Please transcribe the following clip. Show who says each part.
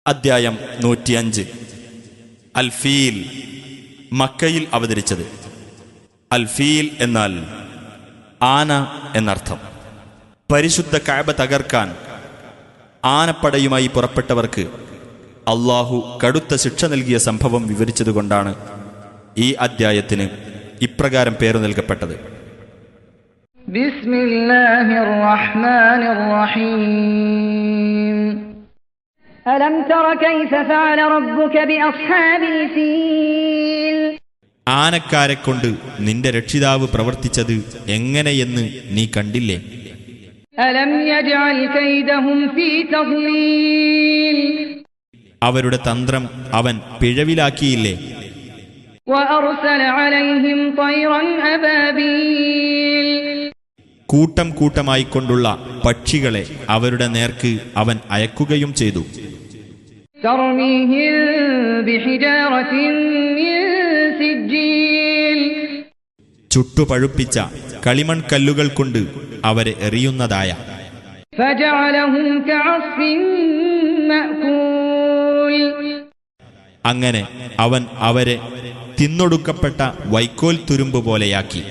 Speaker 1: അദ്ധ്യായം 105. അൽ ഫീൽ, മക്കയിൽ അവതരിച്ചത്. അൽ ഫീൽ എന്നാൽ ആന എന്നർത്ഥം. പരിശുദ്ധ കഅബ തകർക്കാൻ ആനപ്പടയുമായി പുറപ്പെട്ടവർക്ക് അള്ളാഹു കടുത്ത ശിക്ഷ നൽകിയ സംഭവം വിവരിച്ചതുകൊണ്ടാണ് ഈ അദ്ധ്യായത്തിന് ഇപ്രകാരം പേരു നൽകപ്പെട്ടത്.
Speaker 2: ബിസ്മില്ലാഹിർ റഹ്മാനിർ റഹീം. അലം തറ കൈഫ ഫഅല റബ്ബുക ബിഅസ്ഹാബിൽ ഫീൽ.
Speaker 1: ആനക്കാരെ കൊണ്ട് നിന്റെ രക്ഷിതാവ് പ്രവർത്തിച്ചത് എങ്ങനെയെന്ന് നീ കണ്ടില്ലേ?
Speaker 2: അലം യജ്അൽ കൈദഹും ഫീ തദ്ലീൽ.
Speaker 1: അവരുടെ തന്ത്രം അവൻ പിഴവിലാക്കിയില്ലേ?
Speaker 2: വഅർസല അലൈഹിം തൈറൻ അബാബീൽ.
Speaker 1: കൂട്ടം കൂട്ടമായിക്കൊണ്ടുള്ള പക്ഷികളെ അവരുടെ നേർക്ക് അവൻ അയക്കുകയും ചെയ്തു.
Speaker 2: തർമീഹിം ബിഹിജാറത്തിൻ മിൻ സിജ്ജീൽ.
Speaker 1: ചുട്ടുപഴുപ്പിച്ച കളിമൺ കല്ലുകൾ കൊണ്ട് അവരെ എറിയുന്നതായ.
Speaker 2: ഫജഅലഹും കഅസ്ഫിൻ മഅകൂൽ.
Speaker 1: അങ്ങനെ അവൻ അവരെ തിന്നൊടുക്കപ്പെട്ട വൈക്കോൽ തുരുമ്പ് പോലെയാക്കി.